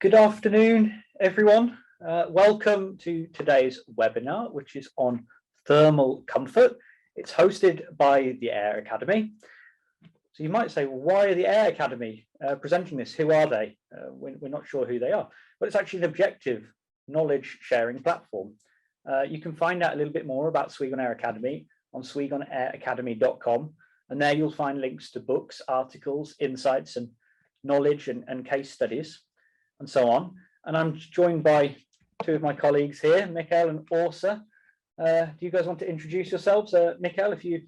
Good afternoon, everyone. Welcome to today's webinar, which is on thermal comfort. It's hosted by the Air Academy. So you might say, well, why are the Air Academy presenting this? Who are they? We're not sure who they are, but it's actually an objective knowledge sharing platform. You can find out a little bit more about Swegon Air Academy on swegonairacademy.com, and there you'll find links to books, articles, insights, and knowledge and case studies, and so on. And I'm joined by two of my colleagues here, Mikael and Åsa. Do you guys want to introduce yourselves? Mikael, if you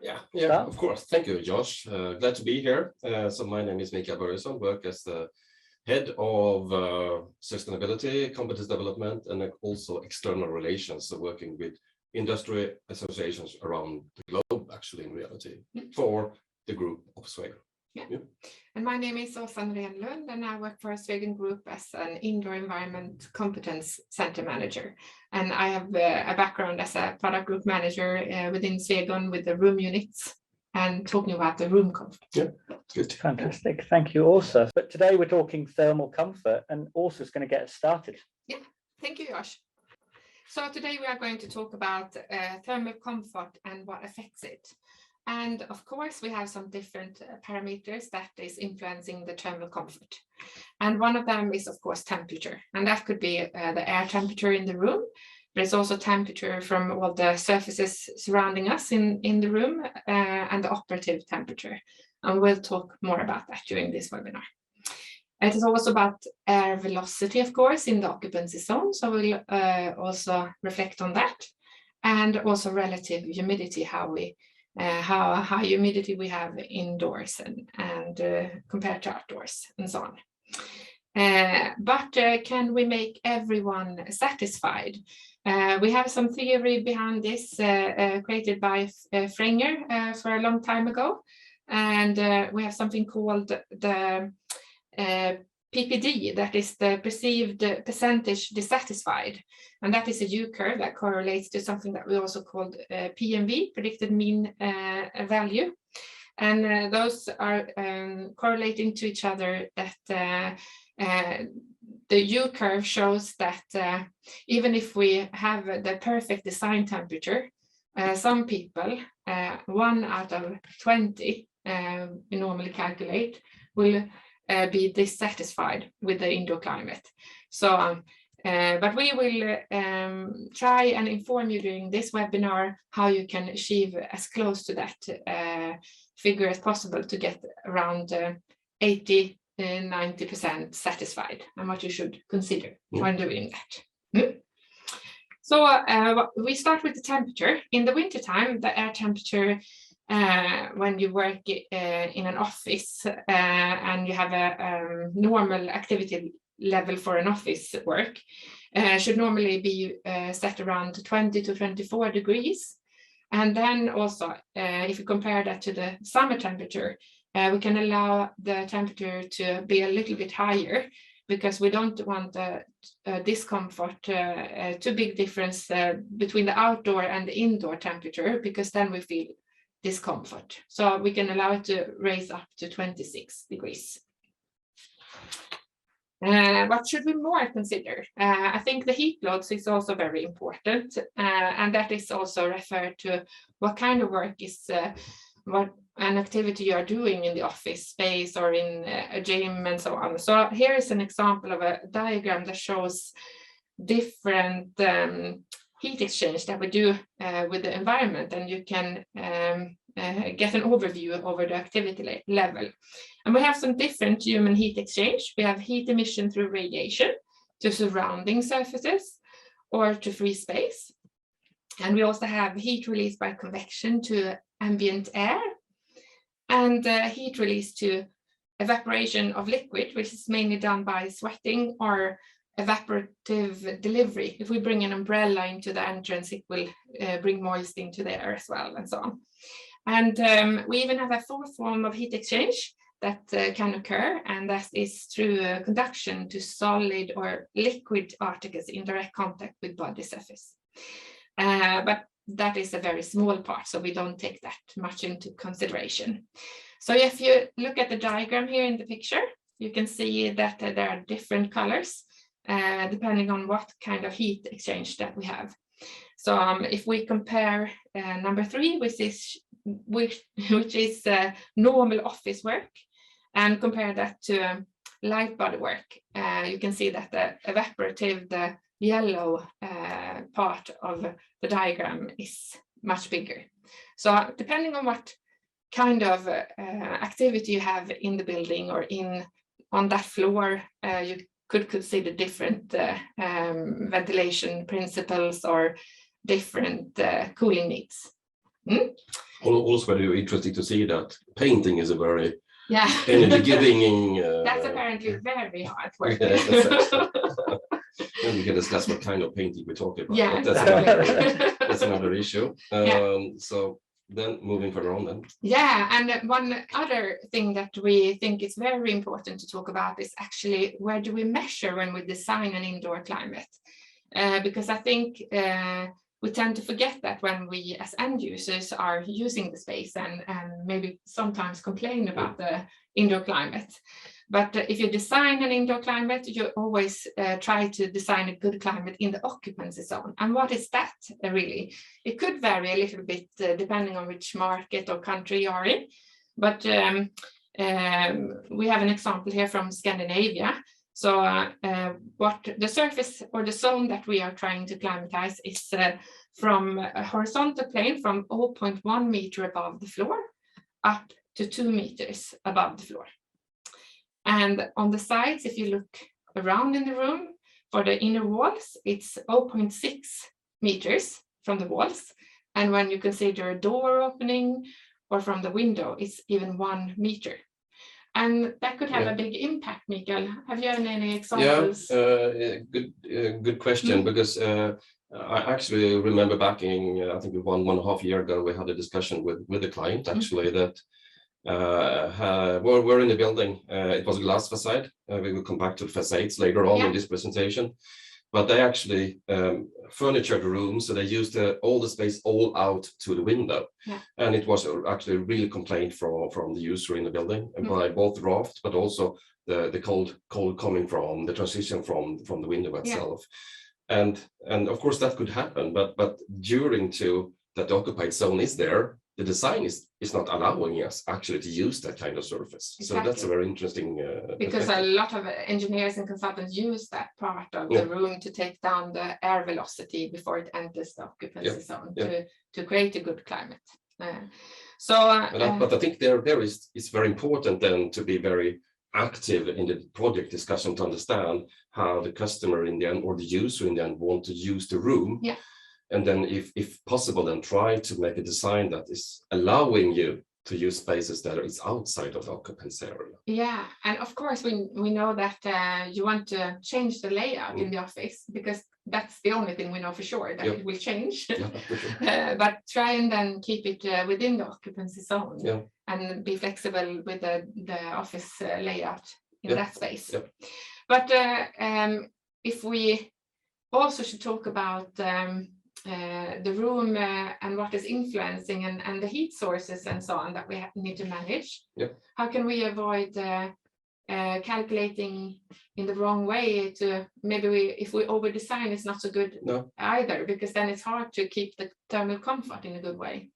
Yeah, of course. Thank you, Josh. Glad to be here. So my name is Mikael Börjesson, work as the head of sustainability, competence development, and also external relations, so working with industry associations around the globe, actually, in reality, for the group of Swegon. Yeah. And my name is Norén-Lundh, and I work for a Swegon group as an indoor environment competence center manager. And I have a background as a product group manager within Swegon with the room units and talking about the room comfort. Yeah, good. Fantastic. Thank you, Åsa. But today we're talking thermal comfort, and Åsa's going to get us started. Yeah, thank you, Josh. So today we are going to talk about thermal comfort and what affects it. And of course, we have some different parameters that is influencing the thermal comfort. And one of them is, of course, temperature. And that could be the air temperature in the room. There's also temperature from all the surfaces surrounding us in the room and the operative temperature. And we'll talk more about that during this webinar. It is also about air velocity, of course, in the occupancy zone. So we'll also reflect on that. And also relative humidity, how high humidity we have indoors and compared to outdoors and so on. But can we make everyone satisfied? We have some theory behind this created by Frenger for a long time ago. And we have something called the PPD, that is the perceived percentage dissatisfied. And that is a U-curve that correlates to something that we also called PMV, predicted mean value. And those are correlating to each other, that the U-curve shows that even if we have the perfect design temperature, some people, 1 out of 20, we normally calculate, will be dissatisfied with the indoor climate. So, but we will try and inform you during this webinar how you can achieve as close to that figure as possible to get around 80–90% satisfied, and what you should consider when doing that. So we start with the temperature. In the wintertime, the air temperature when you work in an office and you have a normal activity level for an office work, should normally be set around 20 to 24 degrees. And then also, if you compare that to the summer temperature, we can allow the temperature to be a little bit higher, because we don't want a discomfort, too big difference between the outdoor and the indoor temperature, because then we feel discomfort. So we can allow it to raise up to 26 degrees. What should we more consider? I think the heat loads is also very important, and that is also referred to what kind of work is what an activity you are doing in the office space or in a gym and so on. So here is an example of a diagram that shows different heat exchange that we do with the environment, and you can get an overview over the activity level. And we have some different human heat exchange. We have heat emission through radiation to surrounding surfaces or to free space. And we also have heat release by convection to ambient air, and heat release to evaporation of liquid, which is mainly done by sweating or evaporative delivery. If we bring an umbrella into the entrance, it will bring moisture into the air as well, and so on. And we even have a fourth form of heat exchange that can occur, and that is through conduction to solid or liquid particles in direct contact with body surface. But that is a very small part, so we don't take that much into consideration. So if you look at the diagram here in the picture, you can see that there are different colors depending on what kind of heat exchange that we have. So if we compare number 3, which is normal office work, and compare that to light body work, you can see that the evaporative, the yellow part of the diagram is much bigger. So depending on what kind of activity you have in the building or on that floor, you could consider different ventilation principles or different cooling needs. Also very interesting to see that painting is a very energy giving. That's apparently very hard work. And we can discuss what kind of painting we're talking about. Yeah, That's another issue. So then moving further on then. Yeah, and one other thing that we think is very important to talk about is actually where do we measure when we design an indoor climate? Because I think we tend to forget that when we as end users are using the space and maybe sometimes complain about the indoor climate. But if you design an indoor climate, you always try to design a good climate in the occupancy zone. And what is that really? It could vary a little bit depending on which market or country you are in. But we have an example here from Scandinavia. So what the surface or the zone that we are trying to climatize is from a horizontal plane from 0.1 meter above the floor up to 2 meters above the floor. And on the sides, if you look around in the room, for the inner walls, it's 0.6 meters from the walls. And when you consider a door opening or from the window, it's even 1 meter. And that could have a big impact, Mikael. Have you any examples? Good question, because I actually remember back in, I think 1.5 years ago, we had a discussion with the client actually that we're in the building. It was a glass facade. We will come back to the facades later on in this presentation. But they actually furnitured the room, so they used all the space all out to the window. And it was actually a real complaint from the user in the building by both draft, but also the cold coming from the transition from the window itself. And of course that could happen, but during to that the occupied zone is there, the design is not allowing us actually to use that kind of surface. Exactly. So that's a very interesting because a lot of engineers and consultants use that part of the room to take down the air velocity before it enters the occupancy zone to create a good climate. But I think there it's very important then to be very active in the project discussion to understand how the customer in the end or the user in the end want to use the room. And then if possible, then try to make a design that is allowing you to use spaces that is outside of the occupancy area. Yeah, and of course we know that you want to change the layout in the office because that's the only thing we know for sure that it will change. But try and then keep it within the occupancy zone and be flexible with the office layout in that space. But if we also should talk about the room and what is influencing and the heat sources and so on that we need to manage. How can we avoid calculating in the wrong way to maybe if we over design it's not so good either, because then it's hard to keep the thermal comfort in a good way.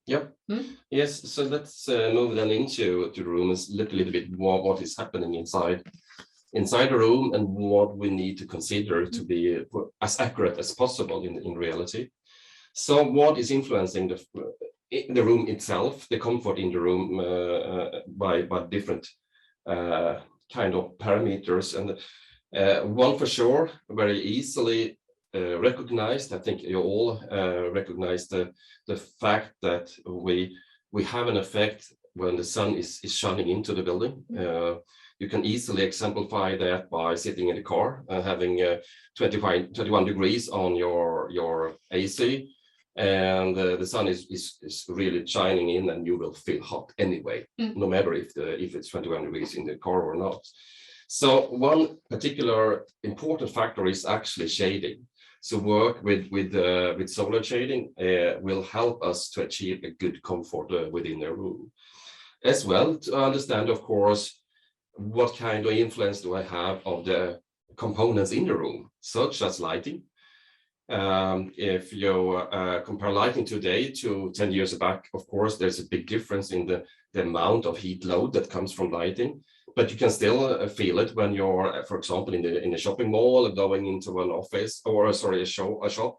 Yes, so let's move then into the room a little bit more what is happening inside the room and what we need to consider to be as accurate as possible in reality. So what is influencing the room itself, the comfort in the room by different kind of parameters, and one for sure very easily recognized. I think you all recognize the fact that we have an effect when the sun is shining into the building. You can easily exemplify that by sitting in the car and having 21 degrees on your AC, and the sun is really shining in, and you will feel hot anyway, no matter if it's 21 degrees in the car or not. So one particular important factor is actually shading. So work with solar shading will help us to achieve a good comfort within a room. As well, to understand, of course, what kind of influence do I have of the components in the room, such as lighting. If you compare lighting today to 10 years back, of course, there's a big difference in the amount of heat load that comes from lighting, but you can still feel it when you're, for example, in a shopping mall, going into an office, or sorry, a shop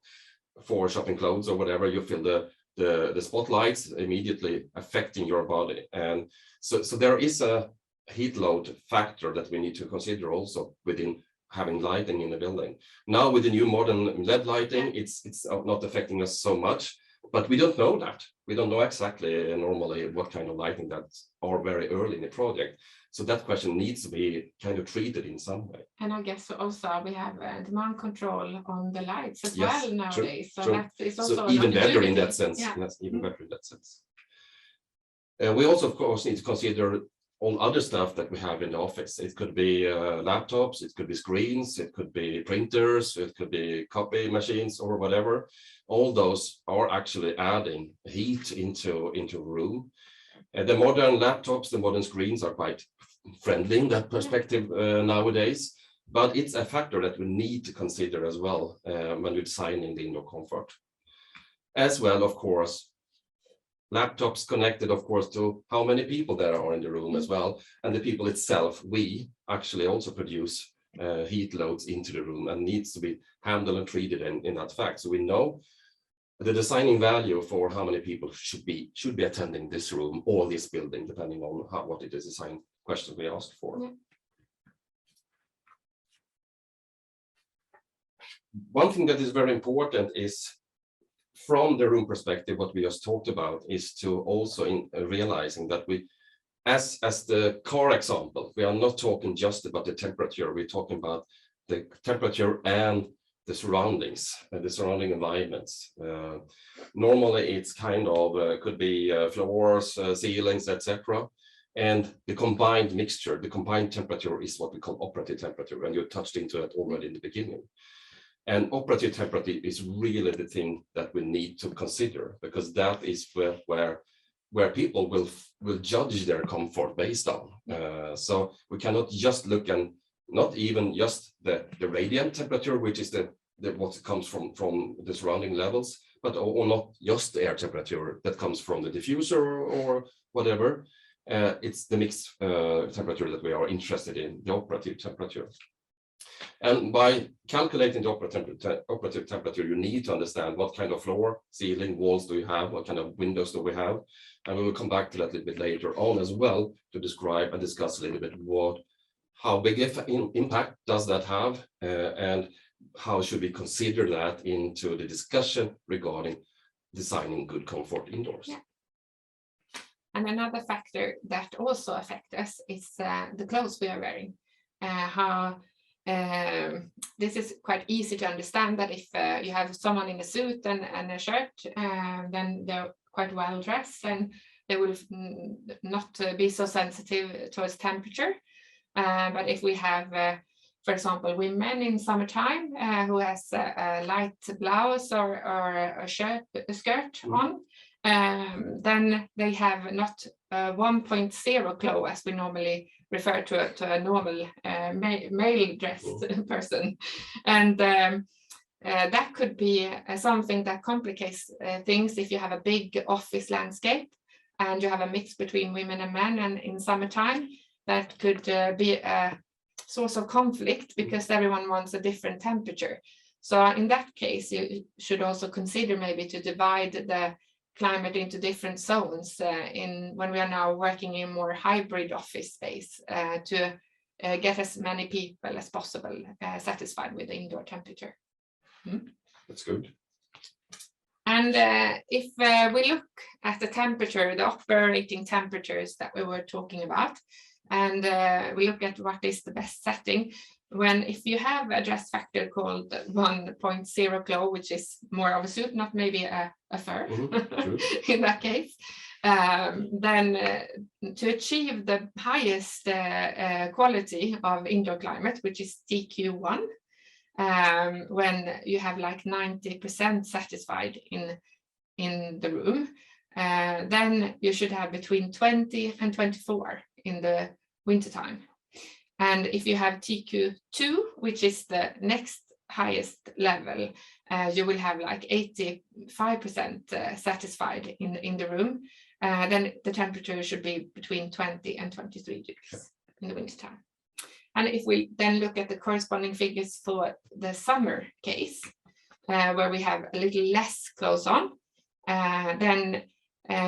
for shopping clothes or whatever. You feel the spotlights immediately affecting your body, and so there is a heat load factor that we need to consider also within having lighting in the building. Now with the new modern LED lighting, it's not affecting us so much, but we don't know that. We don't know exactly normally what kind of lighting that are very early in the project. So that question needs to be kind of treated in some way. And I guess also we have demand control on the lights as Yes, well nowadays. True, so true. that is also so even better in opportunity. that sense. Yeah. Yes, even better in that sense. We also, of course, need to consider all other stuff that we have in the office. It could be laptops, it could be screens, it could be printers, it could be copy machines or whatever. All those are actually adding heat into a room. And the modern laptops, the modern screens are quite friendly in that perspective nowadays, but it's a factor that we need to consider as well when we're designing the indoor comfort. As well, of course, laptops connected, of course, to how many people there are in the room as well. And the people itself, we actually also produce heat loads into the room and needs to be handled and treated in that fact. So we know the designing value for how many people should be attending this room or this building, depending on what it is design question we asked for. Yeah. One thing that is very important is, from the room perspective, what we just talked about is to also realizing that we, as the car example, we are not talking just about the temperature, we're talking about the temperature and the surroundings and the surrounding environments. Normally it's kind of could be floors, ceilings, etc. And the combined mixture, the combined temperature is what we call operative temperature, and you touched into it already in the beginning. And operative temperature is really the thing that we need to consider, because that is where people will judge their comfort based on. So we cannot just look, and not even just the radiant temperature, which is what comes from the surrounding levels, but or not just the air temperature that comes from the diffuser or whatever. It's the mixed temperature that we are interested in, the operative temperature. And by calculating the operative temperature, you need to understand what kind of floor, ceiling, walls do you have, what kind of windows do we have. And we will come back to that a little bit later on as well, to describe and discuss a little bit how big impact does that have, and how should we consider that into the discussion regarding designing good comfort indoors. Yeah. And another factor that also affects us is the clothes we are wearing. This is quite easy to understand, that if you have someone in a suit and a shirt, then they're quite well dressed and they will not be so sensitive towards temperature. But if we have, for example, women in summertime who has a light blouse or a skirt on, then they have not 1.0 glow, as we normally refer to a normal male dressed person. And that could be something that complicates things if you have a big office landscape and you have a mix between women and men, and in summertime that could be a source of conflict because everyone wants a different temperature. So in that case, you should also consider maybe to divide the climate into different zones when we are now working in more hybrid office space to get as many people as possible satisfied with the indoor temperature. That's good. And if we look at the temperature, the operating temperatures that we were talking about, and we look at what is the best setting, if you have a dress factor called 1.0 glow, which is more of a suit, not maybe a fur in that case, then to achieve the highest quality of indoor climate, which is TQ1, when you have like 90% satisfied in the room, then you should have between 20 and 24 in the wintertime. And if you have TQ2, which is the next highest level, you will have like 85% satisfied in the room. Then the temperature should be between 20 and 23 degrees in the wintertime. And if we then look at the corresponding figures for the summer case, where we have a little less clothes on, then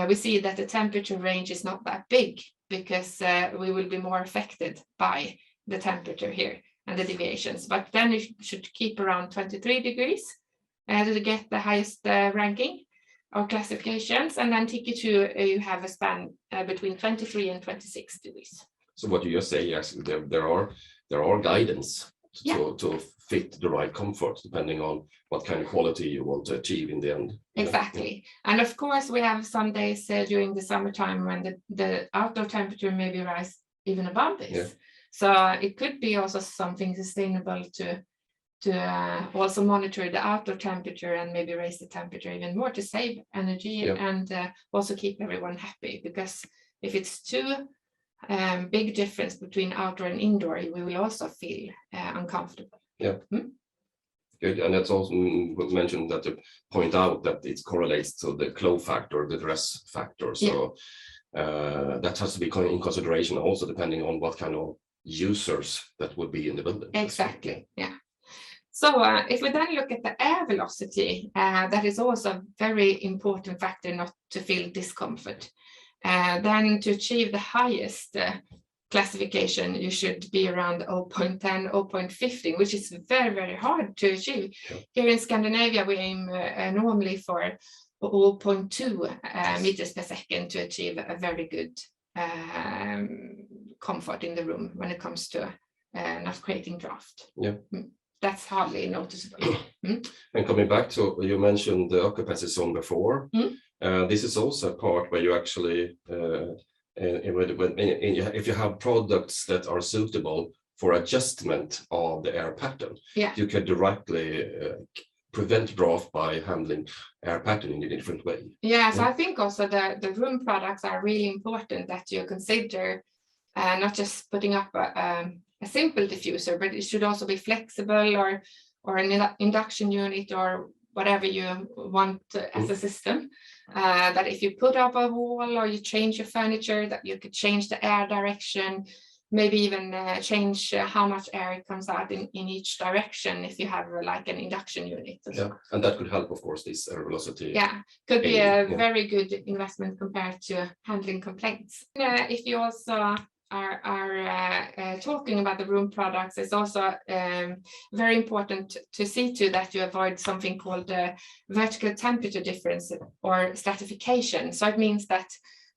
we see that the temperature range is not that big, because we will be more affected by the temperature here and the deviations. But then you should keep around 23 degrees to get the highest ranking or classifications. And then TQ2, you have a span between 23 and 26 degrees. So what you just say, yes, there are guidance to fit the right comfort, depending on what kind of quality you want to achieve in the end. Exactly. Yeah. And of course, we have some days during the summertime when the outdoor temperature maybe rise even above this. Yeah. So it could be also something sustainable to also monitor the outdoor temperature and maybe raise the temperature even more to save energy and also keep everyone happy. Because if it's too big difference between outdoor and indoor, we will also feel uncomfortable. Yeah. Good. And that's also mentioned that to point out that it correlates to the cloth factor, the dress factor. So that has to be in consideration also, depending on what kind of users that would be in the building. Exactly. Yeah. So if we then look at the air velocity, that is also a very important factor not to feel discomfort. Then to achieve the highest classification, you should be around 0.10, 0.15, which is very, very hard to achieve. Yeah. Here in Scandinavia, we aim normally for 0.2 meters per second to achieve a very good comfort in the room when it comes to not creating draft. Yeah. That's hardly noticeable. And coming back to, you mentioned the occupancy zone before. This is also a part where you actually, if you have products that are suitable for adjustment of the air pattern, you can directly prevent draft by handling air pattern in a different way. Yeah, so I think also the room products are really important that you consider not just putting up a simple diffuser, but it should also be flexible or an induction unit or whatever you want as a system. That if you put up a wall or you change your furniture, that you could change the air direction, maybe even change how much air comes out in each direction if you have like an induction unit. Yeah, and that could help, of course, this air velocity. Yeah, could be a very good investment compared to handling complaints. If you also are talking about the room products, it's also very important to see to that you avoid something called vertical temperature difference or stratification. So it means that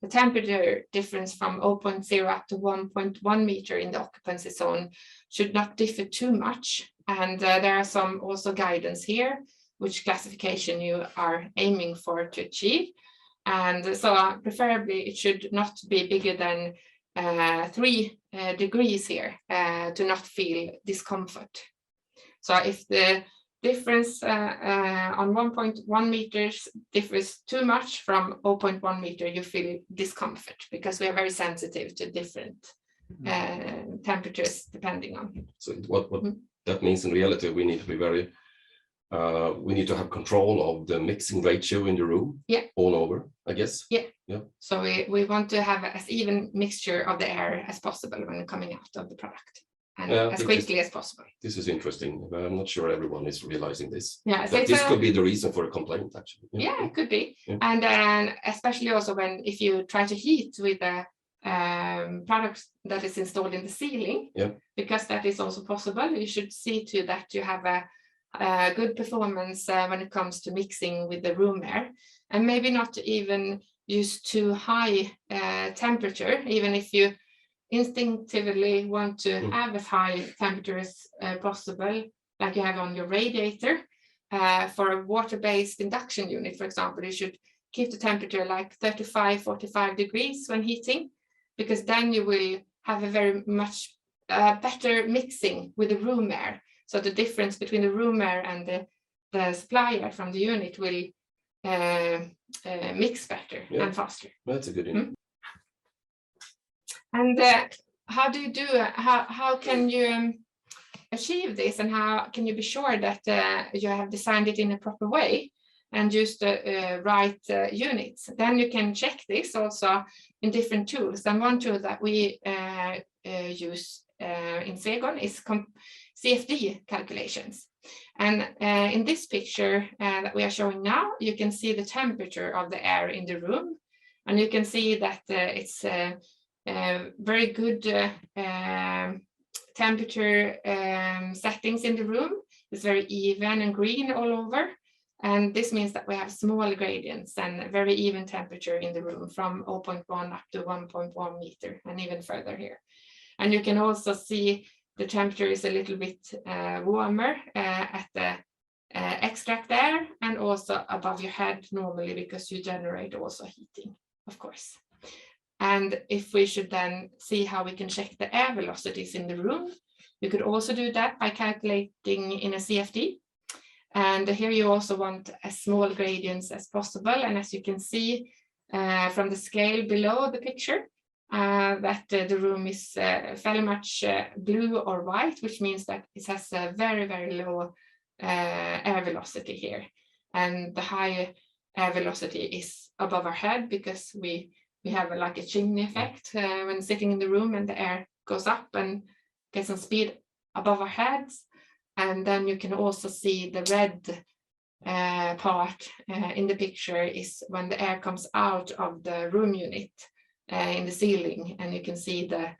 the temperature difference from 0.0 up to 1.1 meter in the occupancy zone should not differ too much. And there are some also guidance here, which classification you are aiming for to achieve. And so preferably it should not be bigger than 3 degrees here to not feel discomfort. So if the difference on 1.1 meters differs too much from 0.1 meter, you feel discomfort because we are very sensitive to different temperatures depending on. So what that means in reality, we need to be very we need to have control of the mixing ratio in the room all over, I guess. Yeah. So we want to have as even mixture of the air as possible when coming out of the product and as quickly as possible. This is interesting. I'm not sure everyone is realizing this. Yeah, so this could be the reason for a complaint, actually. Yeah, it could be. Yeah. And then especially also if you try to heat with a product that is installed in the ceiling, because that is also possible. You should see to that you have a good performance when it comes to mixing with the room air, and maybe not even use too high temperature, even if you instinctively want to have as high temperature as possible, like you have on your radiator. For a water-based induction unit, for example, you should keep the temperature like 35-45 degrees when heating, because then you will have a very much better mixing with the room air. So the difference between the room air and the supply air from the unit will mix better and faster. That's a good idea. And how do you do it? How can you achieve this, and how can you be sure that you have designed it in a proper way and use the right units? Then you can check this also in different tools. And one tool that we use in Swegon is CFD calculations. And in this picture that we are showing now, you can see the temperature of the air in the room. And you can see that it's very good temperature settings in the room. It's very even and green all over. And this means that we have small gradients and very even temperature in the room from 0.1 up to 1.1 meter and even further here. And you can also see the temperature is a little bit warmer at the extract air and also above your head normally, because you generate also heating, of course. And if we should then see how we can check the air velocities in the room, you could also do that by calculating in a CFD. And here you also want as small gradients as possible. And as you can see from the scale below the picture, that the room is fairly much blue or white, which means that it has a very, very low air velocity here. And the high air velocity is above our head, because we have like a chimney effect when sitting in the room, and the air goes up and gets some speed above our heads. And then you can also see the red part in the picture is when the air comes out of the room unit in the ceiling, and you can see the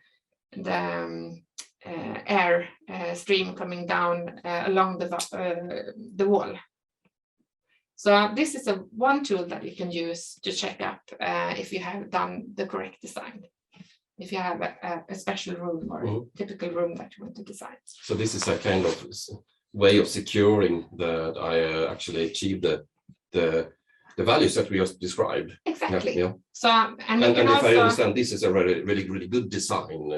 air stream coming down along the wall. So this is one tool that you can use to check up if you have done the correct design, if you have a special room or typical room that you want to design. So this is a kind of way of securing that I actually achieve the values that we just described. Exactly. Yeah. So and if also, I understand, this is a really good design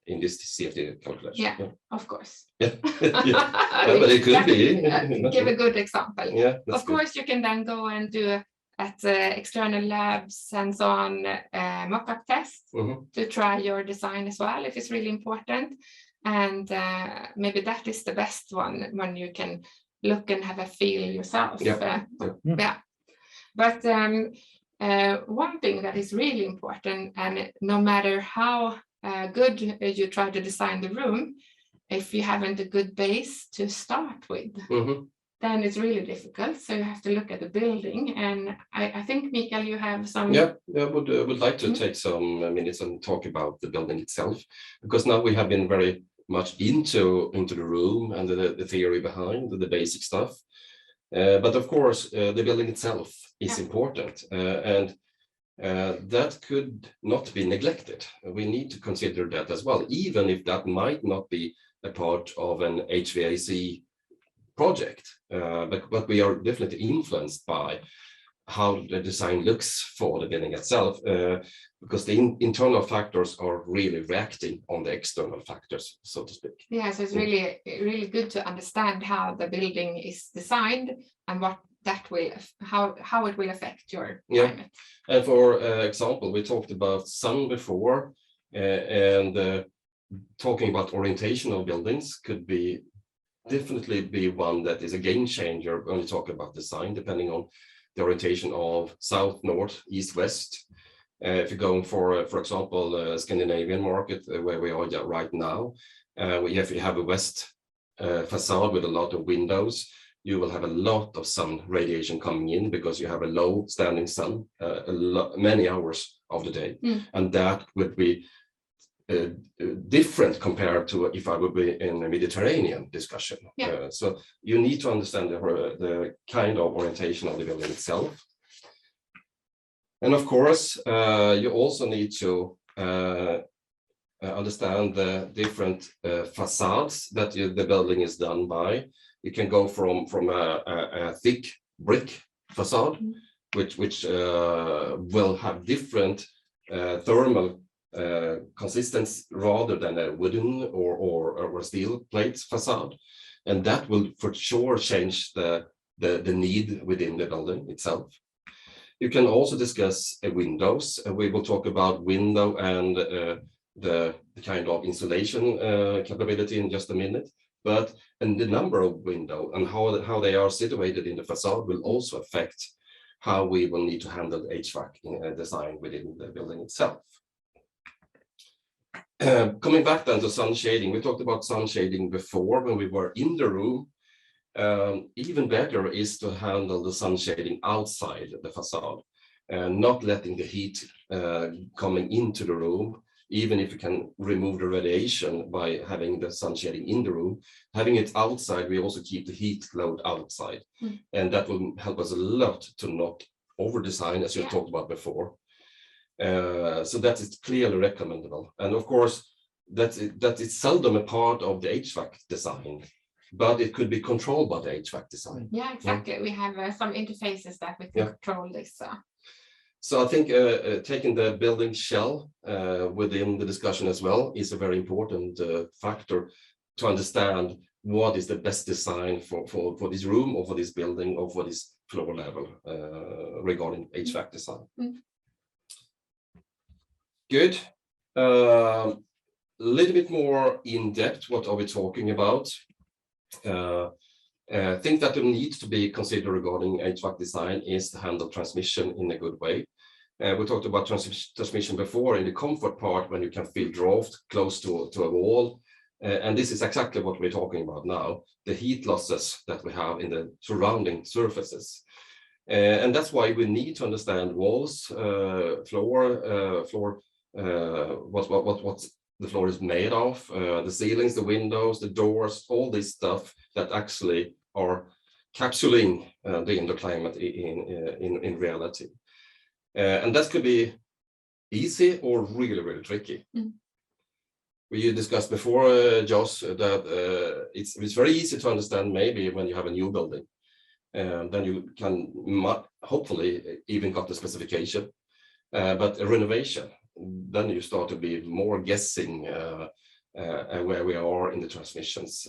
in this CFD calculation. Yeah, of course. Yeah. But it could be. Give a good example. Yeah, of course, you can then go and do at external labs and so on mock-up tests to try your design as well, if it's really important. And maybe that is the best one, when you can look and have a feel yourself. Yeah. But one thing that is really important, and no matter how good you try to design the room, if you haven't a good base to start with, then it's really difficult. So you have to look at the building. And I think, Mikael, you have some... Yeah, I would like to take some minutes and talk about the building itself, because now we have been very much into the room and the theory behind the basic stuff. But of course, the building itself is important, and that could not be neglected. We need to consider that as well, even if that might not be a part of an HVAC project. But we are definitely influenced by how the design looks for the building itself, because the internal factors are really reacting on the external factors, so to speak. Yeah, so it's really good to understand how the building is designed and what that will, how it will affect your climate. And for example, we talked about sun before, and talking about orientation of buildings could definitely be one that is a game changer when we talk about design, depending on the orientation of south, north, east, west. If you're going for example, Scandinavian market, where we are right now, if you have a west facade with a lot of windows, you will have a lot of sun radiation coming in, because you have a low standing sun many hours of the day. And that would be different compared to if I would be in a Mediterranean discussion. So you need to understand the kind of orientation of the building itself. And of course, you also need to understand the different facades that the building is done by. You can go from a thick brick facade, which will have different thermal consistence rather than a wooden or steel plate facade, and that will for sure change the need within the building itself. You can also discuss windows. We will talk about window and the kind of insulation capability in just a minute, and the number of windows and how they are situated in the facade will also affect how we will need to handle the HVAC design within the building itself. Coming back then to sun shading, we talked about sun shading before when we were in the room. Even better is to handle the sun shading outside the facade and not letting the heat coming into the room, even if you can remove the radiation by having the sun shading in the room. Having it outside, we also keep the heat load outside. And that will help us a lot to not over design, as you talked about before. So that is clearly recommendable. And of course, that is seldom a part of the HVAC design, but it could be controlled by the HVAC design. Yeah, exactly. We have some interfaces that we can control this. So I think taking the building shell within the discussion as well is a very important factor to understand what is the best design for this room or for this building or for this floor level regarding HVAC design. Good. A little bit more in depth, what are we talking about? I think that the need to be considered regarding HVAC design is to handle transmission in a good way. We talked about transmission before in the comfort part when you can feel draft close to a wall. And this is exactly what we're talking about now, the heat losses that we have in the surrounding surfaces. And that's why we need to understand walls, floor, what the floor is made of, the ceilings, the windows, the doors, all this stuff that actually are capsuling the indoor climate in reality. And that could be easy or really, really tricky. We discussed before, Josh, that it's very easy to understand maybe when you have a new building. Then you can hopefully even got the specification. But a renovation, then you start to be more guessing where we are in the transmissions.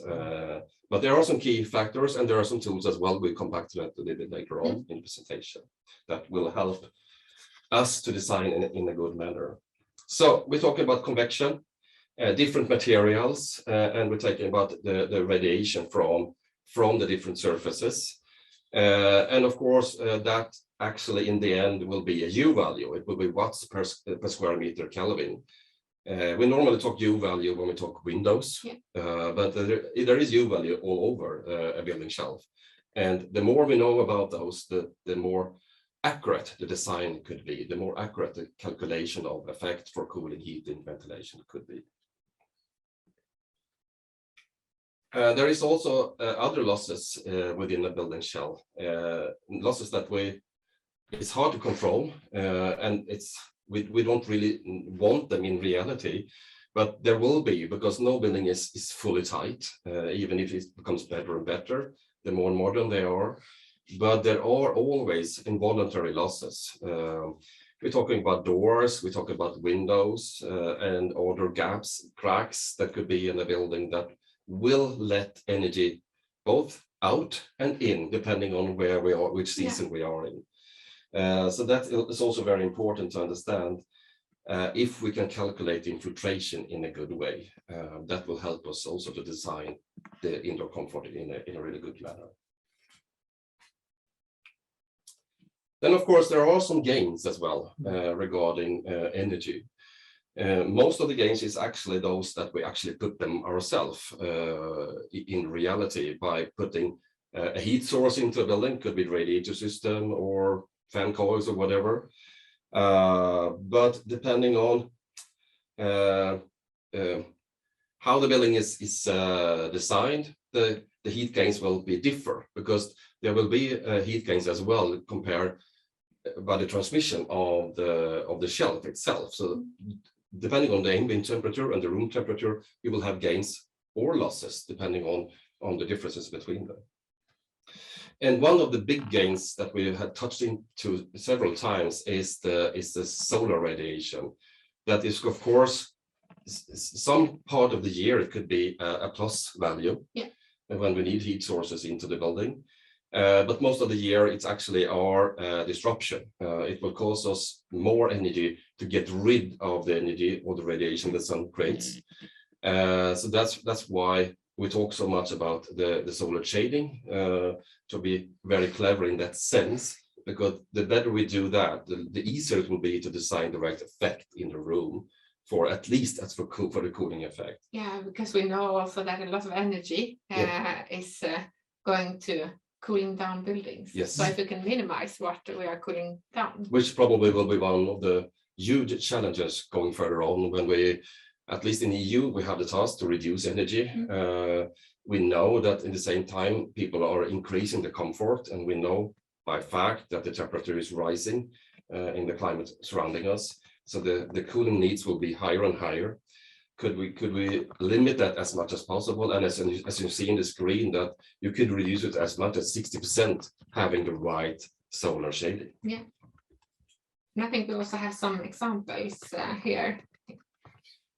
But there are some key factors and there are some tools as well. We'll come back to that a little bit later on in the presentation that will help us to design in a good manner. So we're talking about convection, different materials, and we're talking about the radiation from the different surfaces. And of course, that actually in the end will be a U value. It will be watts per square meter Kelvin. We normally talk U value when we talk windows, but there is U value all over a building shelf. And the more we know about those, the more accurate the design could be, the more accurate the calculation of effect for cooling, heating, ventilation could be. There is also other losses within the building shell, losses that it's hard to control, and we don't really want them in reality, but there will be, because no building is fully tight, even if it becomes better and better, the more modern they are. But there are always involuntary losses. We're talking about doors, we're talking about windows, and other gaps, cracks that could be in a building that will let energy both out and in, depending on where we are, which season we are in. So that is also very important to understand. If we can calculate infiltration in a good way, that will help us also to design the indoor comfort in a really good manner. Then, of course, there are some gains as well regarding energy. Most of the gains is actually those that we actually put them ourselves in reality by putting a heat source into a building, could be radiator system or fan coils or whatever. But depending on how the building is designed, the heat gains will be differ, because there will be heat gains as well compared by the transmission of the shelf itself. So depending on the ambient temperature and the room temperature, you will have gains or losses depending on the differences between them. And one of the big gains that we had touched into several times is the solar radiation. That is, of course, some part of the year it could be a plus value when we need heat sources into the building. But most of the year, it's actually our disruption. It will cause us more energy to get rid of the energy or the radiation the sun creates. So that's why we talk so much about the solar shading, to be very clever in that sense, because the better we do that, the easier it will be to design the right effect in the room, for at least as for the cooling effect. Yeah, because we know also that a lot of energy is going to cooling down buildings. Yes. So if we can minimize what we are cooling down. Which probably will be one of the huge challenges going further on, when we, at least in the EU, we have the task to reduce energy. We know that in the same time, people are increasing the comfort, and we know by fact that the temperature is rising in the climate surrounding us. So the cooling needs will be higher and higher. Could we limit that as much as possible? And as you see in the screen, that you could reduce it as much as 60%, having the right solar shading. Yeah. And I think we also have some examples here.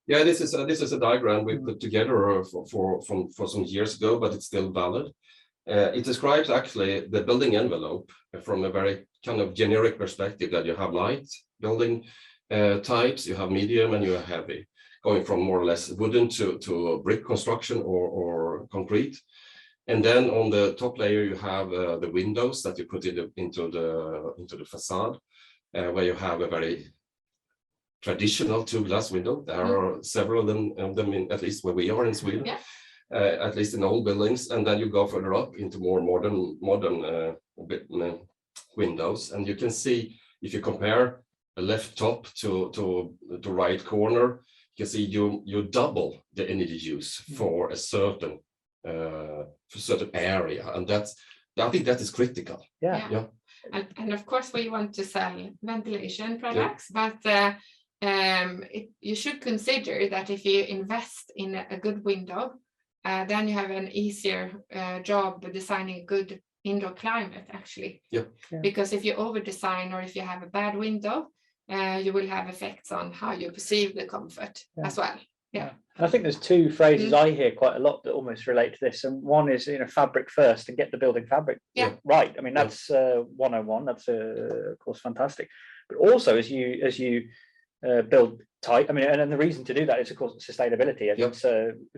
Yeah, this is a diagram we put together for some years ago, but it's still valid. It describes actually the building envelope from a very kind of generic perspective, that you have light building types, you have medium, and you have heavy, going from more or less wooden to brick construction or concrete. And then on the top layer, you have the windows that you put into the facade, where you have a very traditional 2-glass window. There are several of them in, at least where we are in Sweden, at least in old buildings. And then you go further up into more modern windows. And you can see, if you compare a left top to right corner, you can see you double the energy use for a certain area, and I think that is critical. Yeah. And of course we want to sell ventilation products, but you should consider that if you invest in a good window, then you have an easier job designing a good indoor climate, actually. Because if you over design, or if you have a bad window, you will have effects on how you perceive the comfort as well. And I think there's two phrases I hear quite a lot that almost relate to this, and one is, fabric first, and get the building fabric right. I mean, that's 101. That's of course fantastic, but also as you build tight, I mean, and the reason to do that is of course sustainability. It's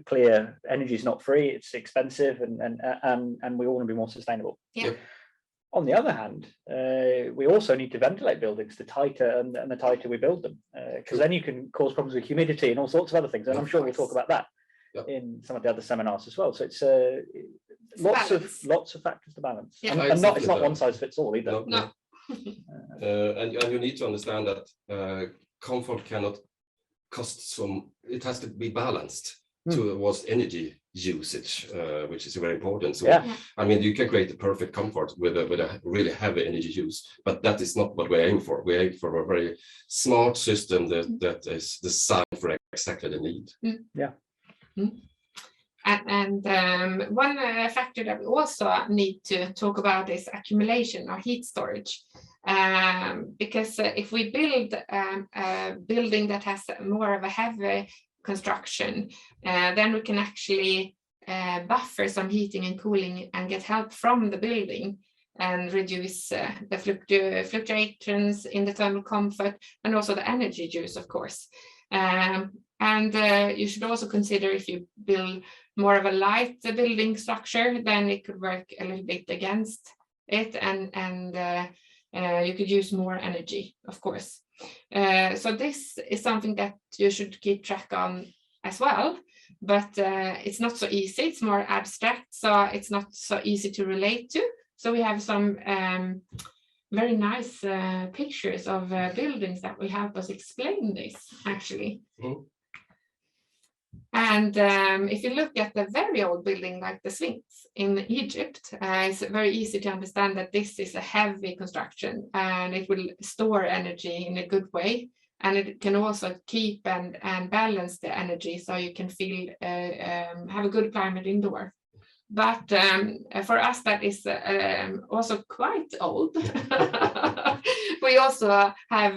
clear energy is not free, it's expensive, and we all want to be more sustainable. On the other hand, we also need to ventilate buildings the tighter, and the tighter we build them, because then you can cause problems with humidity and all sorts of other things. And I'm sure we'll talk about that in some of the other seminars as well. So it's lots of factors to balance, and it's not one size fits all either. No. And you need to understand that comfort cannot cost some. It has to be balanced towards energy usage, which is very important. So I mean, you can create the perfect comfort with a really heavy energy use, but that is not what we aim for. We aim for a very smart system that is designed for exactly the need. And one factor that we also need to talk about is accumulation or heat storage. Because if we build a building that has more of a heavy construction, then we can actually buffer some heating and cooling and get help from the building, and reduce the fluctuations in the thermal comfort, and also the energy use, of course. And you should also consider, if you build more of a light building structure, then it could work a little bit against it, and you could use more energy, of course. So this is something that you should keep track on as well, but it's not so easy. It's more abstract, so it's not so easy to relate to. So we have some very nice pictures of buildings that will help us explain this, actually. And if you look at the very old building like the Sphinx in Egypt, it's very easy to understand that this is a heavy construction, and it will store energy in a good way, and it can also keep and balance the energy, so you can feel have a good climate indoor. But for us, that is also quite old. We also have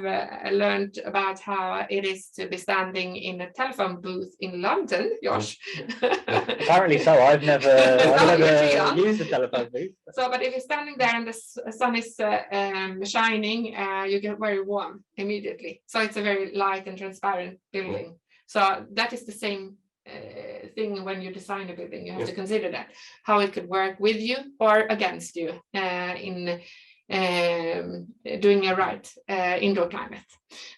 learned about how it is to be standing in a telephone booth in London, Josh. Apparently so. I've never used a telephone booth. So, but if you're standing there and the sun is shining, you get very warm immediately. So it's a very light and transparent building. So that is the same thing when you design a building. You have to consider that, how it could work with you or against you in doing a right indoor climate.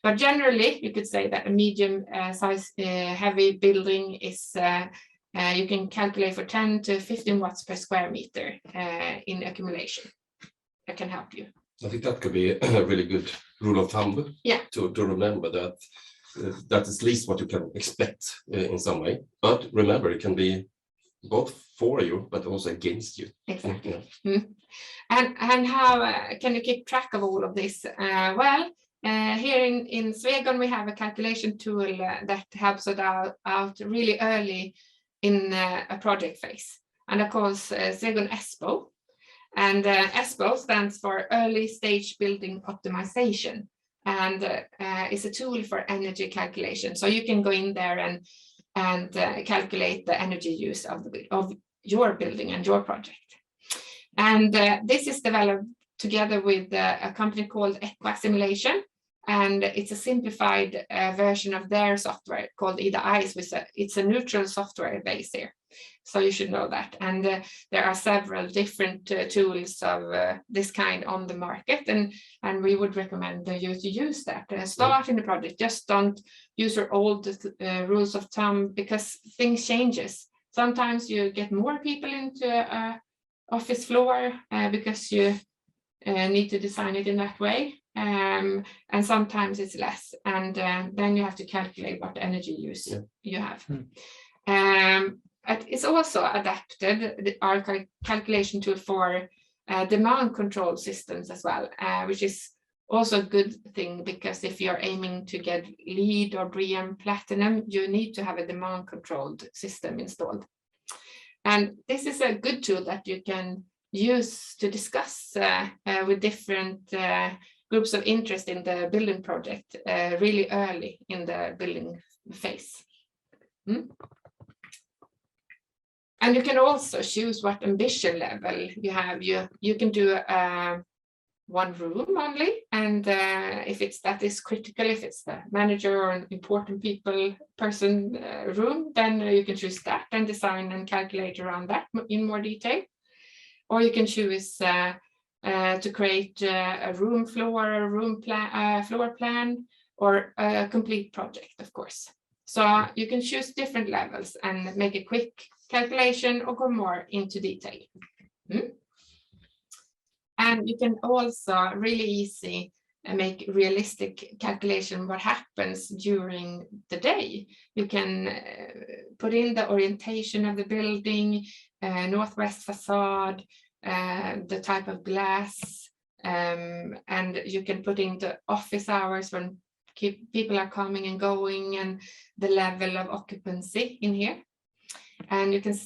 But generally, you could say that a medium size heavy building is you can calculate for 10 to 15 watts per square meter in accumulation. That can help you. I think that could be a really good rule of thumb to remember that that is at least what you can expect in some way. But remember, it can be both for you, but also against you. Exactly. And how can you keep track of all of this? Well, here in Swegon, we have a calculation tool that helps us out really early in a project phase. And of course, Swegon ESPO. And ESPO stands for Early Stage Building Optimization. And it's a tool for energy calculation. So you can go in there and calculate the energy use of your building and your project. And this is developed together with a company called Equa Simulation. And it's a simplified version of their software called EIDA, it's a neutral software base here. So you should know that. And there are several different tools of this kind on the market. And we would recommend you to use that. Start in the project. Just don't use your old rules of thumb because things changes. Sometimes you get more people into an office floor because you need to design it in that way. And sometimes it's less. And then you have to calculate what energy use you have. It's also adapted, our calculation tool for demand control systems as well, which is also a good thing because if you're aiming to get LEED or BREEAM Platinum, you need to have a demand controlled system installed. And this is a good tool that you can use to discuss with different groups of interest in the building project really early in the building phase. And you can also choose what ambition level you have. You can do one room only, and if that is critical, if it's the manager or an important person room, then you can choose that and design and calculate around that in more detail. Or you can choose to create a room floor, a room plan, floor plan, or a complete project, of course. So you can choose different levels and make a quick calculation or go more into detail. And you can also really easy make realistic calculation what happens during the day. You can put in the orientation of the building, northwest facade, the type of glass, and you can put in the office hours when people are coming and going and the level of occupancy in here. And you can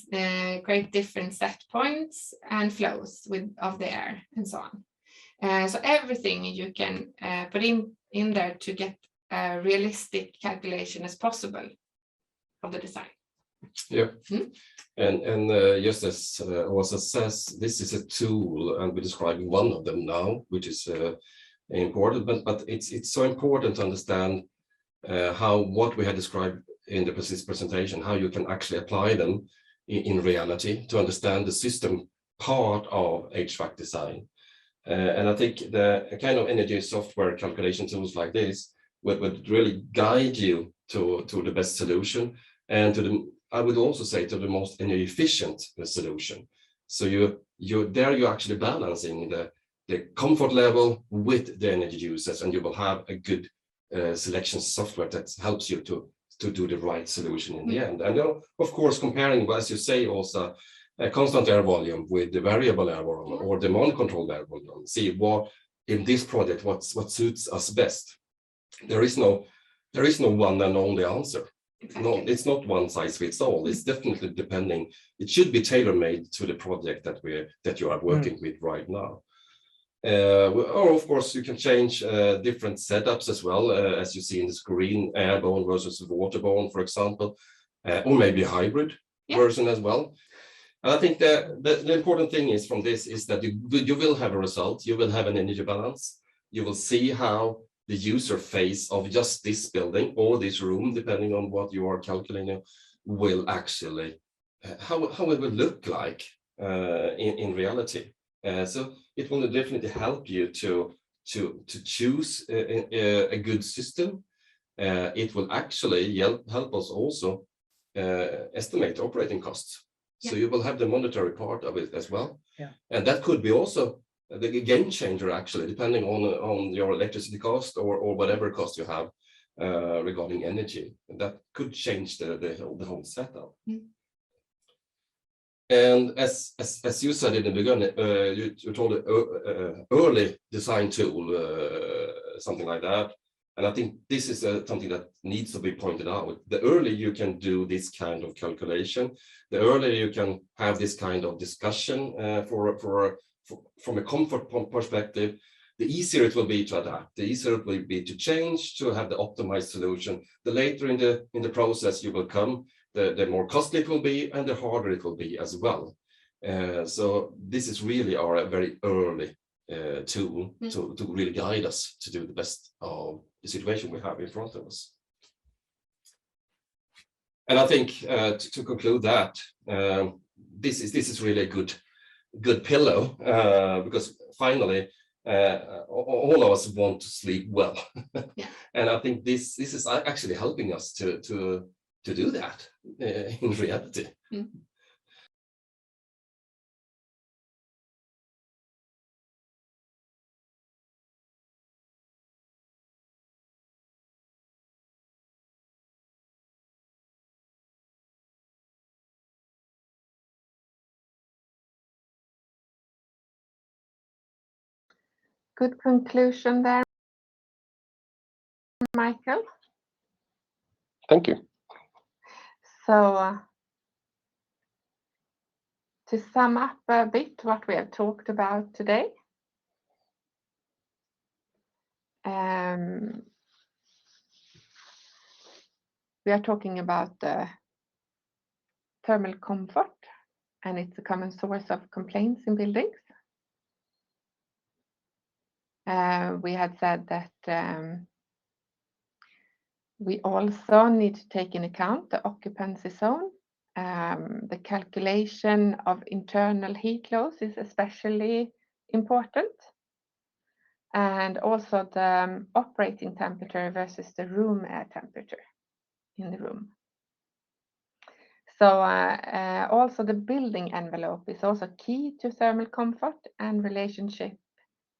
create different set points and flows of the air and so on. So everything you can put in there to get a realistic calculation as possible of the design. Yeah, and just as Åsa says, this is a tool, and we're describing one of them now, which is important. But it's so important to understand what we had described in the presentation, how you can actually apply them in reality to understand the system part of HVAC design. And I think the kind of energy software calculation tools like this would really guide you to the best solution, and I would also say to the most energy efficient solution. So you're actually balancing the comfort level with the energy users, and you will have a good selection software that helps you to do the right solution in the end. And of course, comparing, as you say, also a constant air volume with the variable air volume or demand controlled air volume. See what in this project what suits us best. There is no one and only answer. Exactly. No, it's not one size fits all. It's definitely depending. It should be tailor-made to the project that you are working with right now. Or of course, you can change different setups as well, as you see in the screen, airborne versus waterborne, for example, or maybe a hybrid version as well. And I think the important thing is from this is that you will have a result, you will have an energy balance, you will see how the user phase of just this building or this room, depending on what you are calculating, will actually, how it will look like in reality. So it will definitely help you to choose a good system. It will actually help us also estimate operating costs. So you will have the monetary part of it as well. And that could be also the game changer, actually, depending on your electricity cost or whatever cost you have regarding energy. And that could change the whole setup. And as you said in the beginning, you told early design tool, something like that. And I think this is something that needs to be pointed out. The earlier you can do this kind of calculation, the earlier you can have this kind of discussion from a comfort perspective, the easier it will be to adapt, the easier it will be to change, to have the optimized solution. The later in the process you will come, the more costly it will be and the harder it will be as well. So this is really our very early tool to really guide us to do the best of the situation we have in front of us. And I think to conclude that, this is really a good pillow, because finally all of us want to sleep well. And I think this is actually helping us to do that in reality. Good conclusion there, Mikael. Thank you. So to sum up a bit what we have talked about today, we are talking about the thermal comfort, and it's a common source of complaints in buildings. We had said that we also need to take in account the occupancy zone. The calculation of internal heat loss is especially important, and also the operating temperature versus the room air temperature in the room. So also the building envelope is also key to thermal comfort and relationship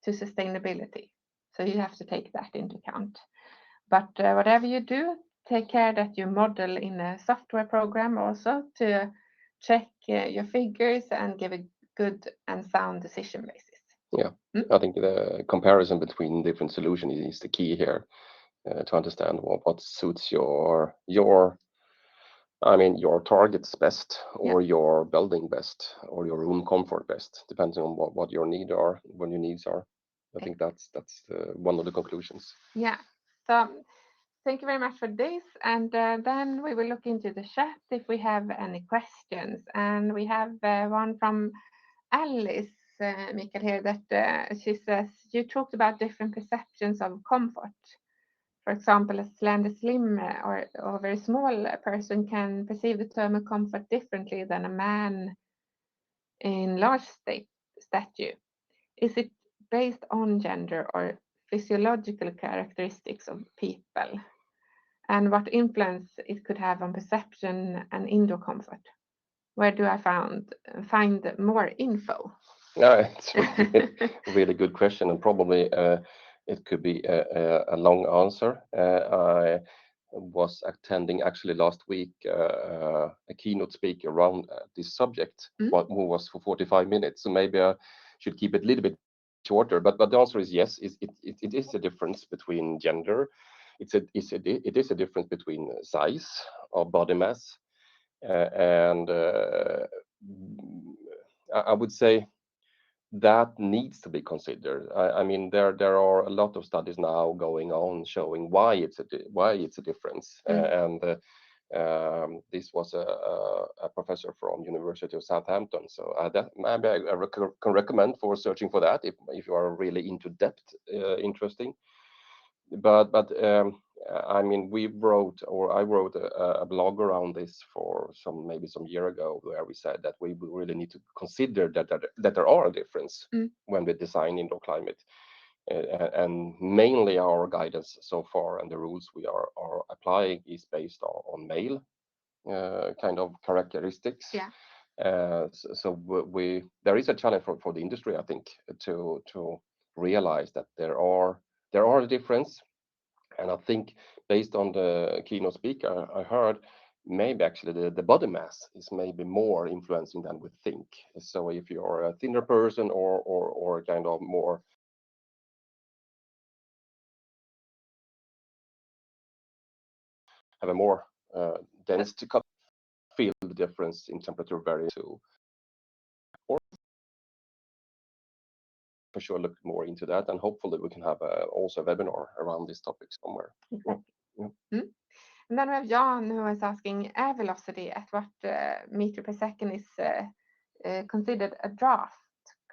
to sustainability. So you have to take that into account. But whatever you do, take care that you model in a software program also to check your figures and give a good and sound decision basis. Yeah, I think the comparison between different solutions is the key here, to understand what suits your targets best, or your building best, or your room comfort best, depending on what your needs are, when your needs are. I think that's one of the conclusions. Yeah. So thank you very much for this, and then we will look into the chat if we have any questions. And we have one from Alice, Mikael, here, that she says, you talked about different perceptions of comfort. For example, a slender, slim or very small person can perceive the thermal comfort differently than a man in large stature. Is it based on gender or physiological characteristics of people? And what influence it could have on perception and indoor comfort? Where do I find more info? Yeah, it's a really good question, and probably it could be a long answer. I was attending actually last week a keynote speaker around this subject, who was for 45 minutes. So maybe I should keep it a little bit shorter. But the answer is yes. It is a difference between gender. It is a difference between size or body mass, and I would say that needs to be considered. I mean, there are a lot of studies now going on showing why it's a difference, and this was a professor from University of Southampton. So that maybe I can recommend for searching for that if you are really into depth, interesting. But I mean, I wrote a blog around this for maybe some year ago, where we said that we really need to consider that there are a difference when we design indoor climate, and mainly our guidance so far and the rules we are applying is based on male kind of characteristics. Yeah. So there is a challenge for the industry, I think, to realize that there are a difference. And I think based on the keynote speaker I heard, maybe actually the body mass is maybe more influencing than we think. So if you're a thinner person or kind of more have a more dense to feel the difference in temperature vary to, or for sure look more into that, and hopefully we can have also a webinar around this topic somewhere. Exactly. And then we have Jan, who is asking, air velocity at what meter per second is considered a draft,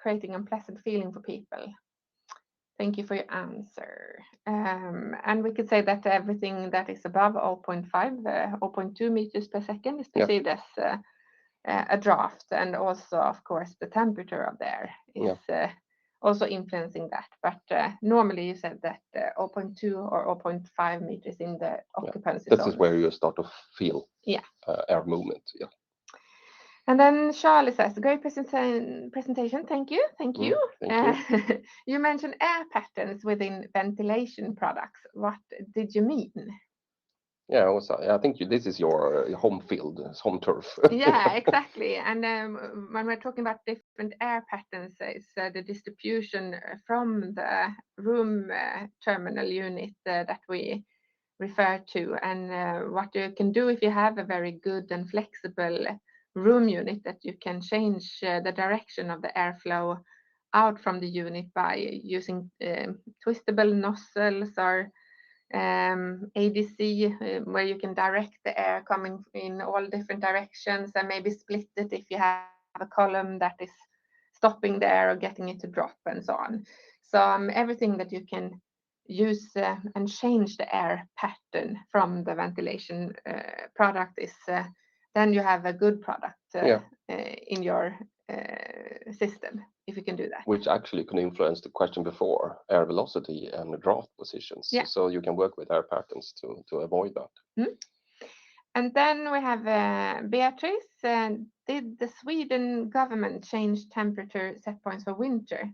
creating unpleasant feeling for people? Thank you for your answer. And we could say that everything that is above 0.5, 0.2 meters per second is perceived as a draft, and also, of course, the temperature of the air is also influencing that. But normally you said that 0.2 or 0.5 meters in the occupancy zone. This is where you start to feel air movement. Yeah. And then Charlie says, great presentation. Thank you. Thank you. You mentioned air patterns within ventilation products. What did you mean? Yeah, also, I think this is your home field, home turf. Yeah, exactly. And when we're talking about different air patterns, it's the distribution from the room terminal unit that we refer to. And what you can do if you have a very good and flexible room unit, that you can change the direction of the airflow out from the unit by using twistable nozzles or ADC, where you can direct the air coming in all different directions, and maybe split it if you have a column that is stopping there or getting it to drop and so on. So everything that you can use and change the air pattern from the ventilation product is then you have a good product in your system, if you can do that. Which actually can influence the question before, air velocity and draft positions. Yeah. So you can work with air patterns to avoid that. And then we have Beatrice. Did the Sweden government change temperature set points for winter?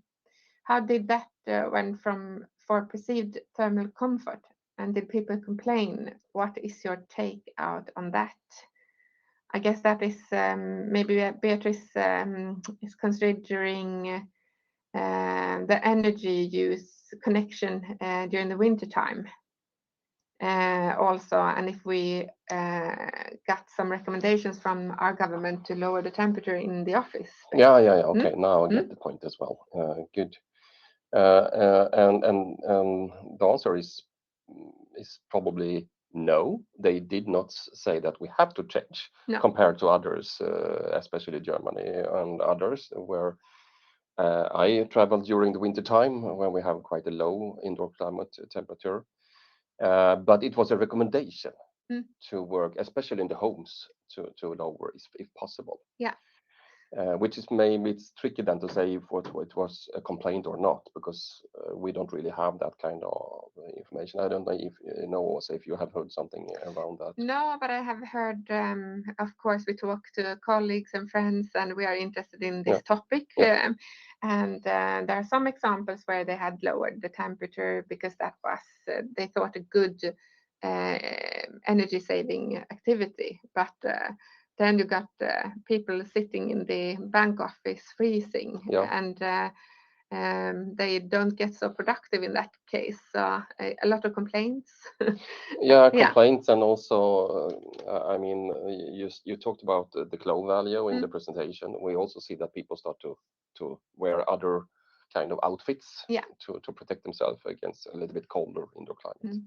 How did that went for perceived thermal comfort? And did people complain? What is your take out on that? I guess that is maybe Beatrice is considering the energy use connection during the winter time also, and if we got some recommendations from our government to lower the temperature in the office. Yeah. Okay, now I get the point as well. Good. And the answer is probably no. They did not say that we have to change compared to others, especially Germany and others, where I traveled during the winter time when we have quite a low indoor climate temperature. But it was a recommendation to work, especially in the homes, to lower if possible. Yeah. Which is maybe it's tricky then to say if it was a complaint or not, because we don't really have that kind of information. I don't know if you know also if you have heard something around that. No, but I have heard, of course, we talk to colleagues and friends, and we are interested in this topic. And there are some examples where they had lowered the temperature because that was, they thought, a good energy saving activity. But then you got people sitting in the bank office freezing, and they don't get so productive in that case. So a lot of complaints. Yeah, complaints, and also, I mean, you talked about the glow value in the presentation. We also see that people start to wear other kind of outfits to protect themselves against a little bit colder indoor climate.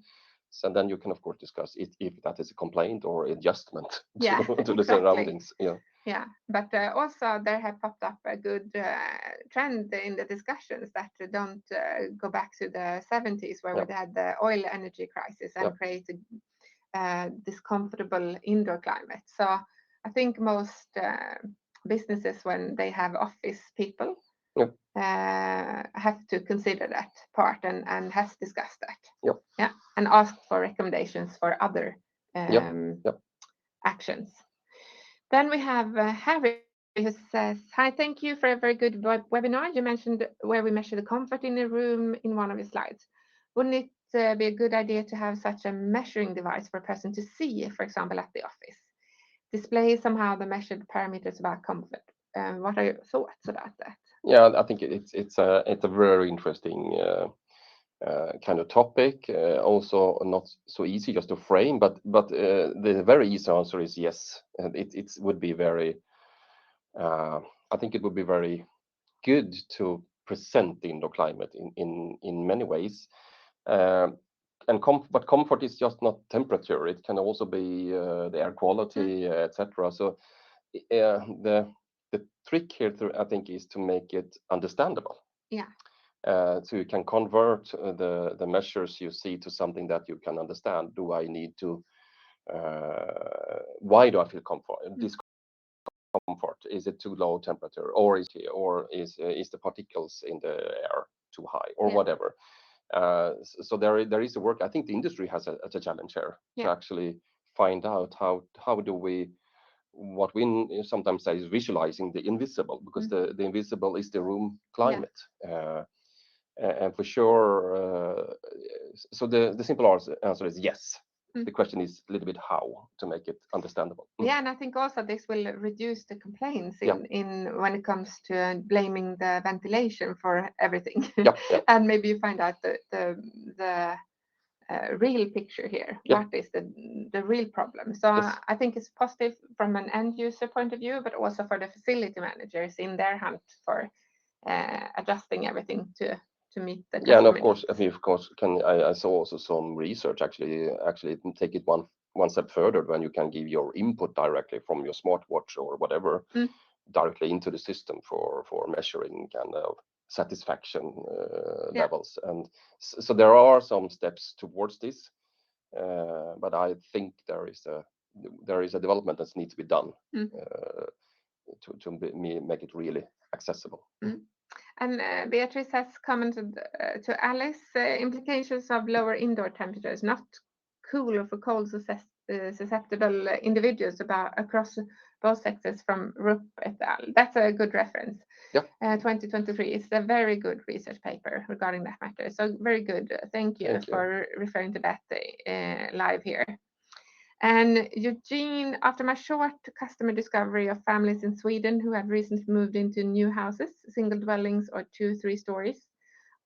So then you can of course discuss if that is a complaint or adjustment to the surroundings. Yeah, but also there have popped up a good trend in the discussions that don't go back to the 70s where we had the oil energy crisis and created this comfortable indoor climate. So I think most businesses, when they have office people, have to consider that part and has discussed that. And asked for recommendations for other actions. Then we have Harry, who says, "Hi, thank you for a very good webinar. You mentioned where we measure the comfort in a room in one of your slides. Wouldn't it be a good idea to have such a measuring device for a person to see, for example, at the office? Display somehow the measured parameters about comfort. What are your thoughts about that?" Yeah, I think it's a very interesting kind of topic. Also not so easy just to frame, but the very easy answer is yes. It would be very. I think it would be very good to present the indoor climate in many ways. But comfort is just not temperature. It can also be the air quality, etc. So the trick here, I think, is to make it understandable. So you can convert the measures you see to something that you can understand. Do I need to? Why do I feel discomfort? Is it too low temperature, or is the particles in the air too high, or whatever? So there is a work. I think the industry has a challenge here to actually find out how do we. What we sometimes say is visualizing the invisible, because the invisible is the room climate. And for sure, so the simple answer is yes. The question is a little bit how to make it understandable. Yeah, and I think also this will reduce the complaints in when it comes to blaming the ventilation for everything. And maybe you find out the real picture here. What is the real problem? So I think it's positive from an end user point of view, but also for the facility managers in their hunt for adjusting everything to meet the and of needs. course, I saw also some research actually take it one step further, when you can give your input directly from your smartwatch or whatever directly into the system for measuring kind of satisfaction levels. And so there are some steps towards this, but I think there is a development that needs to be done to make it really accessible. And Beatrice has commented to Alice, implications of lower indoor temperatures, not cool for cold susceptible individuals across both sexes, from Rupp et al. That's a good reference. 2023 is a very good research paper regarding that matter. So very good. Thank you for referring to that live here. And Eugene, after my short customer discovery of families in Sweden who have recently moved into new houses, single dwellings or 2-3 stories,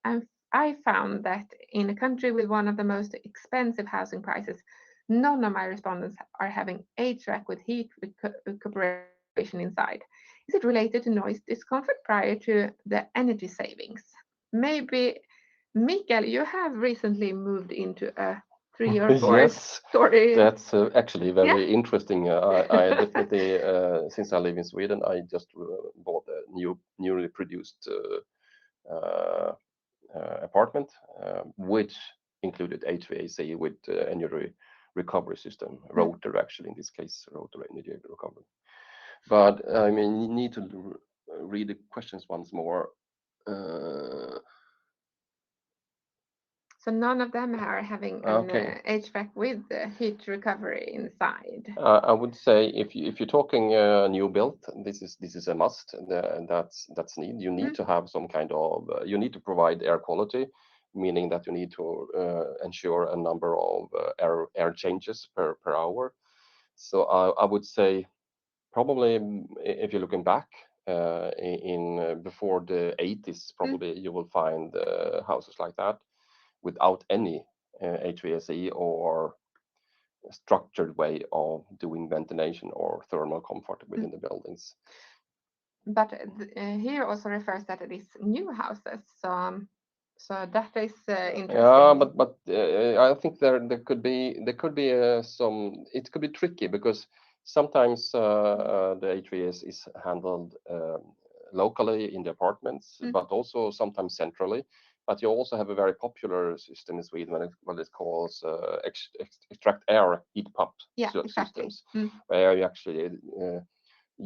I found that in a country with one of the most expensive housing prices, none of my respondents are having HVAC with heat recuperation inside. Is it related to noise discomfort prior to the energy savings? Maybe, Mikael, you have recently moved into a 3 or 4 story. That's actually very interesting. I definitely, since I live in Sweden, I just bought a newly produced apartment, which included HVAC with energy recovery system, rotor actually in this case, rotor energy recovery. But I mean, you need to read the questions once more. So none of them are having an HVAC with heat recovery inside. I would say if you're talking new built, this is a must. That's need. You need to have some kind of. You need to provide air quality, meaning that you need to ensure a number of air changes per hour. So I would say probably if you're looking back, before the 80s, probably you will find houses like that without any HVAC or structured way of doing ventilation or thermal comfort within the buildings. But here also refers that it is new houses, so that is interesting. Yeah, but I think there could be some. It could be tricky because sometimes the HVAC is handled locally in the apartments, but also sometimes centrally. But you also have a very popular system in Sweden what it calls extract air heat pump systems, where you actually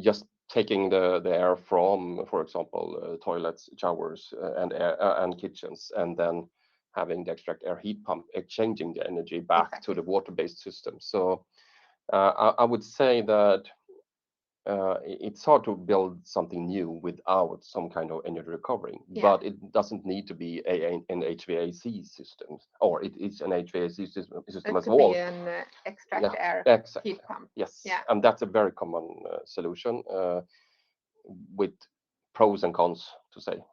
just taking the air from, for example, toilets, showers, and kitchens, and then having the extract air heat pump exchanging the energy back to the water-based system. So I would say that it's hard to build something new without some kind of energy recovery, but it doesn't need to be an HVAC system, or it is an HVAC system as well. Be an extract air heat pump. Yes, and that's a very common solution with pros and cons to say.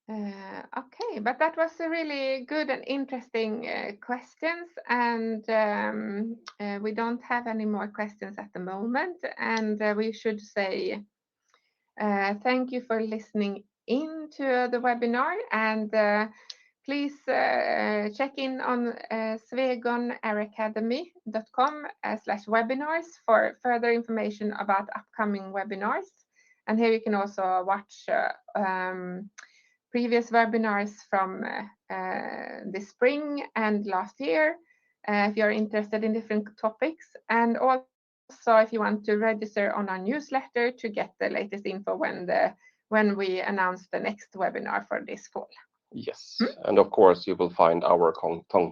Okay, but that was a really good and interesting questions, and we don't have any more questions at the moment, and we should say thank you for listening in to the webinar, and please check in on swegonairacademy.com/webinars for further information about upcoming webinars, and here you can also watch previous webinars from this spring and last year if you're interested in different topics, and also if you want to register on our newsletter to get the latest info when we announce the next webinar for this fall. Yes, and of course you will find our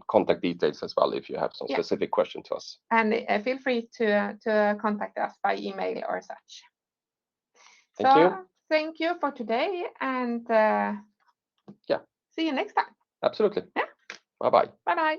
contact details as well if you have some specific question to us. And feel free to contact us by email or such. Thank you. Thank you for today, and see you next time. Absolutely. Yeah. Bye-bye. Bye-bye.